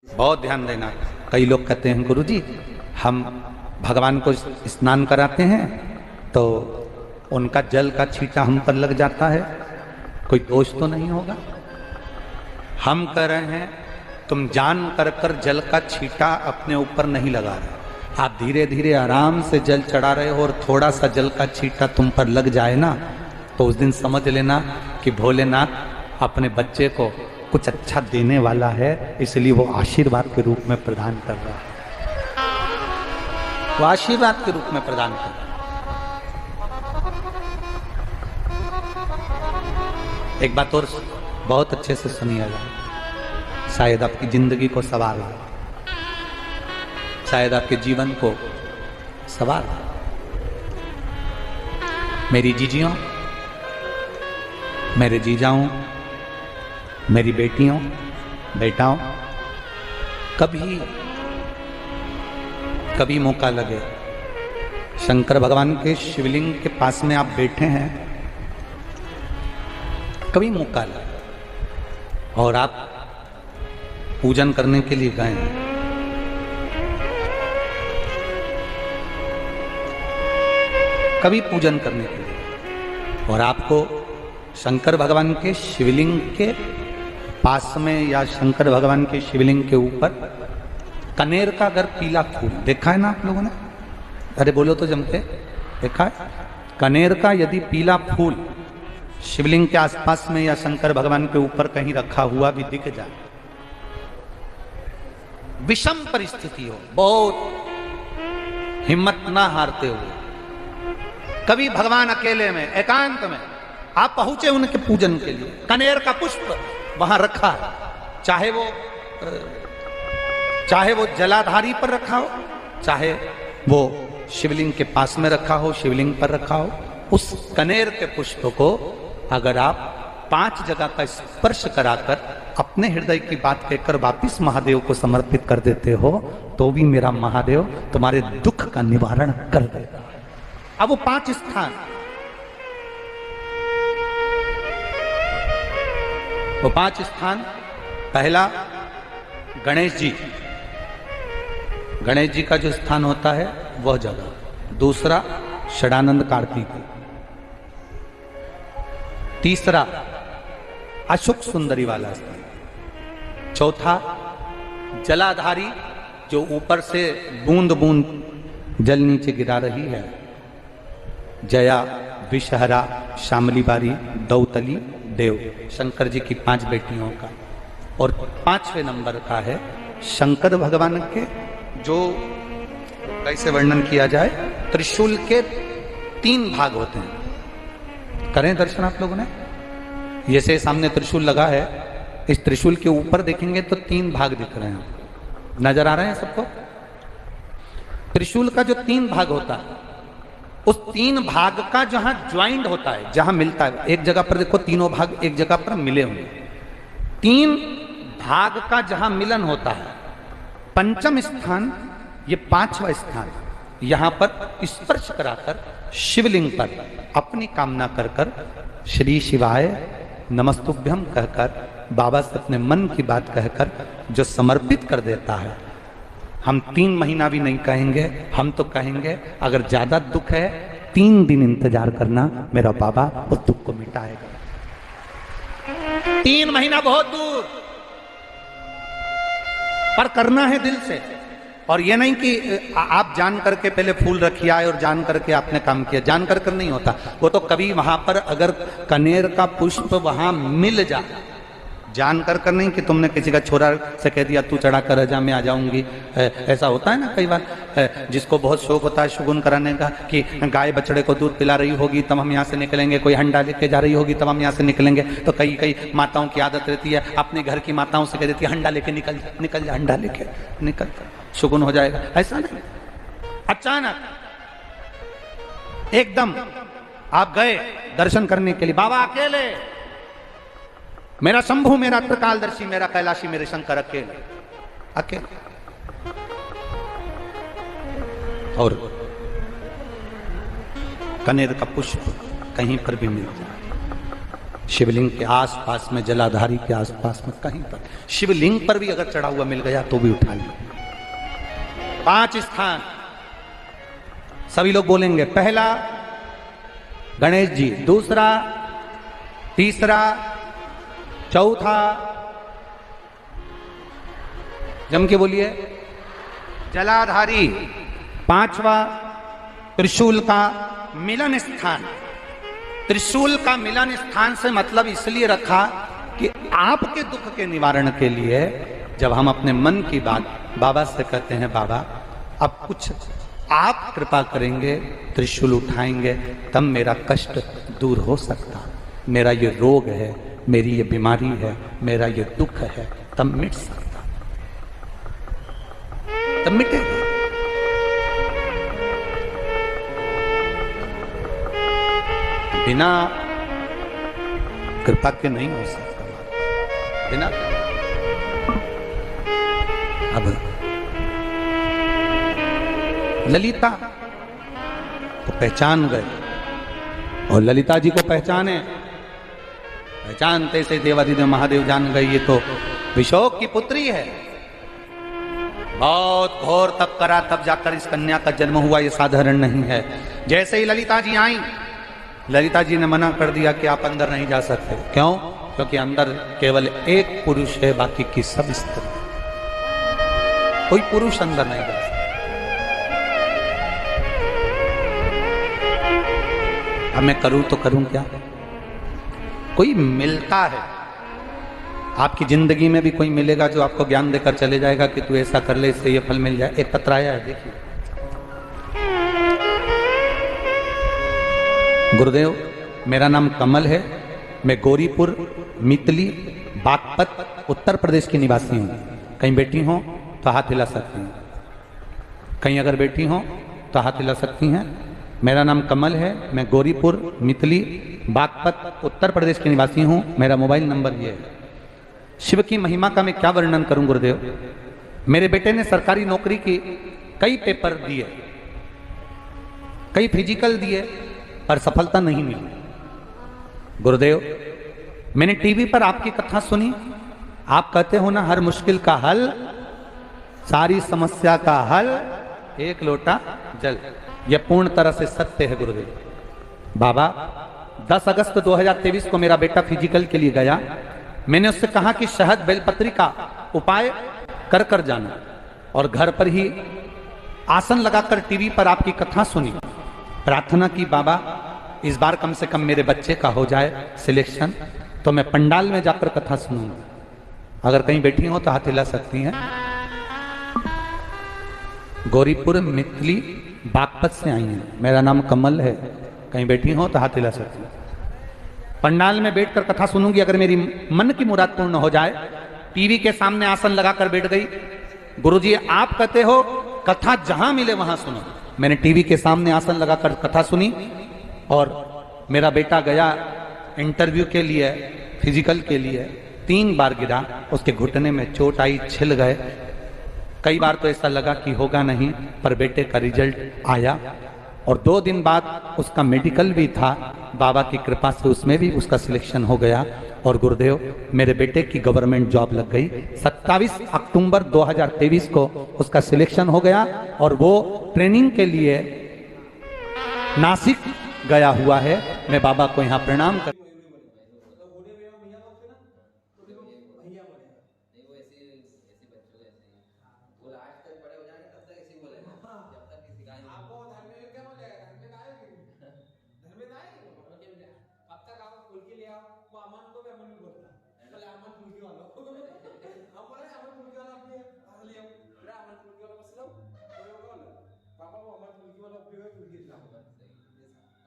बहुत ध्यान देना। कई लोग कहते हैं गुरुजी हम भगवान को स्नान कराते हैं तो उनका जल का छींटा हम पर लग जाता है, कोई दोष तो नहीं होगा? हम कह रहे हैं तुम जान कर जल का छींटा अपने ऊपर नहीं लगा रहे, आप धीरे धीरे आराम से जल चढ़ा रहे हो और थोड़ा सा जल का छींटा तुम पर लग जाए ना तो उस दिन समझ लेना कि भोलेनाथ अपने बच्चे को कुछ अच्छा देने वाला है, इसलिए वो आशीर्वाद के रूप में प्रदान कर रहा है, वो आशीर्वाद के रूप में प्रदान कर रहा है। एक बात और बहुत अच्छे से सुनिएगा, शायद आपकी जिंदगी को सवार हो, शायद आपके जीवन को सवार हो। मेरी जीजियों, मेरे जीजाओं, मेरी बेटियों बेटाओं, कभी मौका लगे, शंकर भगवान के शिवलिंग के पास में आप बैठे हैं, कभी मौका लगे और आप पूजन करने के लिए गए हैं, कभी पूजन करने के लिए और आपको शंकर भगवान के शिवलिंग के पास में या शंकर भगवान के शिवलिंग के ऊपर कनेर का अगर पीला फूल देखा है ना आप लोगों ने? अरे बोलो तो जमते, देखा है? कनेर का यदि पीला फूल शिवलिंग के आसपास में या शंकर भगवान के ऊपर कहीं रखा हुआ भी दिख जाए, विषम परिस्थिति हो, बहुत हिम्मत ना हारते हुए कभी भगवान अकेले में एकांत में आप पहुंचे उनके पूजन के लिए, कनेर का पुष्प वहां रखा है, चाहे वो जलाधारी पर रखा हो, चाहे वो शिवलिंग के पास में रखा हो, शिवलिंग पर रखा हो, उस कनेर के पुष्प को अगर आप 5 जगह का स्पर्श कराकर अपने हृदय की बात कहकर वापिस महादेव को समर्पित कर देते हो तो भी मेरा महादेव तुम्हारे दुख का निवारण कर देगा। अब वो 5 स्थान, वो 5 स्थान, पहला गणेश जी, गणेश जी का जो स्थान होता है वह जगह, दूसरा षडानंद कार्तिक, तीसरा अशोक सुंदरी वाला स्थान, चौथा जलाधारी जो ऊपर से बूंद बूंद जल नीचे गिरा रही है, जया, विषहरा, शामली बारी, दौतली, देव, शंकर जी की 5 बेटियों का। और 5वें नंबर का है शंकर भगवान के, जो कैसे वर्णन किया जाए, त्रिशूल के 3 भाग होते हैं। करें दर्शन आप लोगों ने? जैसे सामने त्रिशूल लगा है, इस त्रिशूल के ऊपर देखेंगे तो 3 भाग दिख रहे हैं, नजर आ रहे हैं सबको? त्रिशूल का जो 3 भाग होता है, उस 3 भाग का जहां ज्वाइंट होता है, जहां मिलता है, एक जगह पर देखो तीनों भाग एक जगह पर मिले हुए, 3 भाग का जहां मिलन होता है, 5वां स्थान, ये 5वां स्थान, यहां पर स्पर्श कराकर शिवलिंग पर अपनी कामना कर कर श्री शिवाय नमस्तुभ्यम कहकर बाबा से अपने मन की बात कहकर जो समर्पित कर देता है, हम 3 महीना भी नहीं कहेंगे, हम तो कहेंगे अगर ज्यादा दुख है 3 दिन इंतजार करना, मेरा बाबा उस दुख को मिटाएगा। 3 महीना बहुत दूर, पर करना है दिल से। और ये नहीं कि आप जान करके पहले फूल रखिए आए और जान करके आपने काम किया, जान कर नहीं होता वो तो। कभी वहां पर अगर कनेर का पुष्प वहां मिल जाए, जान कर नहीं कि तुमने किसी का छोरा से कह दिया तू चढ़ा कर जा मैं आ जाऊंगी, ऐसा होता है ना कई बार, जिसको बहुत शौक होता है शगुन कराने का कि गाय बछड़े को दूध पिला रही होगी तब हम यहाँ से निकलेंगे, कोई हंडा लेके जा रही होगी तब हम यहाँ से निकलेंगे, तो कई माताओं की आदत रहती है, अपने घर की माताओं से कह देती है हंडा लेके निकल जा, हंडा लेके निकल, शगुन हो जाएगा। ऐसा नहीं, अचानक एकदम आप गए दर्शन करने के लिए, बाबा अकेले, मेरा शंभु, मेरा त्रिकालदर्शी, मेरा कैलाशी, मेरे शंकर अकेले अकेले, और कनेर का पुष्प कहीं पर भी मिल जाए, शिवलिंग के आसपास में, जलाधारी के आसपास में कहीं पर, शिवलिंग पर भी अगर चढ़ा हुआ मिल गया तो भी उठा लो। 5 स्थान सभी लोग बोलेंगे। पहला गणेश जी, दूसरा, तीसरा, चौथा, जम के बोलिए, जलाधारी, 5वां त्रिशूल का मिलन स्थान। त्रिशूल का मिलन स्थान से मतलब इसलिए रखा कि आपके दुख के निवारण के लिए जब हम अपने मन की बात बाबा से कहते हैं, बाबा अब कुछ आप कृपा करेंगे, त्रिशूल उठाएंगे, तब मेरा कष्ट दूर हो सकता, मेरा ये रोग है, मेरी ये बीमारी है, मेरा ये दुख है, तब मिट सकता, तब मिटेगा। बिना कृपा के नहीं हो सकता, बिना। अब ललिता को पहचान गए और ललिता जी को पहचाने, पहचानते से देवादिदेव महादेव जान गए ये तो विशोक की पुत्री है। बहुत घोर तप करा तब जाकर इस कन्या का जन्म हुआ, ये साधारण नहीं है। जैसे ही ललिता जी आई, ललिता जी ने मना कर दिया कि आप अंदर नहीं जा सकते। क्यों? क्योंकि अंदर केवल एक पुरुष है, बाकी की सब स्त्री, कोई पुरुष अंदर नहीं जा सकता। अब मैं करूं तो करूं क्या? कोई मिलता है आपकी जिंदगी में भी, कोई मिलेगा जो आपको ज्ञान देकर चले जाएगा कि तू ऐसा कर ले, इससे ये फल मिल जाए। एक पत्र आया है, देखिए। गुरुदेव, मेरा नाम कमल है, मैं गौरीपुर, मितली, बागपत, उत्तर प्रदेश की निवासी हूँ। कहीं बैठी हो तो हाथ हिला सकती हैं, कहीं अगर बैठी हो तो हाथ हिला सकती हैं। मेरा नाम कमल है, मैं गौरीपुर, मितली, बागपत, उत्तर प्रदेश की निवासी हूँ। मेरा मोबाइल नंबर ये है। शिव की महिमा का मैं क्या वर्णन करूं गुरुदेव। मेरे बेटे ने सरकारी नौकरी की कई पेपर दिए, कई फिजिकल दिए, पर सफलता नहीं मिली। गुरुदेव, मैंने टीवी पर आपकी कथा सुनी, आप कहते हो ना हर मुश्किल का हल, सारी समस्या का हल एक लोटा जल। यह पूर्ण तरह से सत्य है गुरुदेव। बाबा, 10 अगस्त 2023 को मेरा बेटा फिजिकल के लिए गया। मैंने उससे कहा कि शहद बेलपत्री का उपाय कर कर जाना, और घर पर ही आसन लगाकर टीवी पर आपकी कथा सुनी। प्रार्थना की, बाबा इस बार कम से कम मेरे बच्चे का हो जाए सिलेक्शन, तो मैं पंडाल में जाकर कथा सुनूंगा। अगर कहीं बैठी हो तो हाथ हिला सकती हैं। गौरीपुर, मितली, बागपत से आई हैं। मेरा नाम कमल है, कहीं बैठी हो तो हाथ हिला सकती हैं। पंडाल में बैठकर कथा सुनूंगी, अगर मेरी मन की मुराद पूर्ण हो जाए। टीवी के सामने आसन लगाकर बैठ गई। गुरुजी, आप कहते हो कथा जहां मिले वहां सुनो। मैंने टीवी के सामने आसन लगाकर कथा सुनी, और मेरा बेटा गया इंटरव्यू के लिए, फिजिकल के लिए। 3 बार गिरा, उसके घुटने में चोट आई, छिल गए। कई बार तो ऐसा लगा कि होगा नहीं, पर बेटे का रिजल्ट आया, और 2 दिन बाद उसका मेडिकल भी था। बाबा की कृपा से उसमें भी उसका सिलेक्शन हो गया, और गुरुदेव मेरे बेटे की गवर्नमेंट जॉब लग गई। 27 अक्टूबर 2023 को उसका सिलेक्शन हो गया, और वो ट्रेनिंग के लिए नासिक गया हुआ है। मैं बाबा को यहाँ प्रणाम कर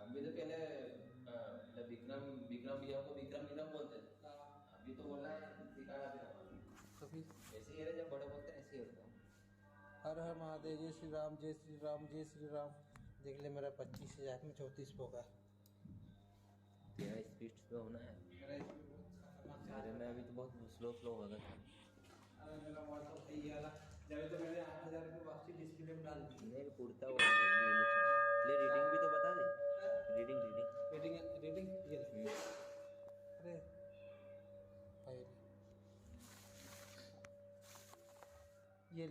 अभी तो पहले विक्रम विक्रम भैया को विक्रम विक्रम बोलते थे, अभी तो बोलना सिखाया था। तो फिर ऐसे ही है, जब बड़े बोलते हैं ऐसे ही होता है। हर हर महादेव, जय श्री राम, जय श्री राम, जय श्री राम। देख ले मेरा 25,000 में 34 होगा। तेरा स्पीड स्लो होना है, अरे मैं अभी तो बहुत स्लो स्लो हो रहा था। मेरा व्हाट्सएप सही वाला, जब तो मैंने 8,000 रुपये वापसी डिस्प्ले में डाल दी। नहीं कुर्ता वो ले, रीडिंग भी तो बता दे। रीडिंग रीडिंग रेटिंग रेटिंग ये अरे ये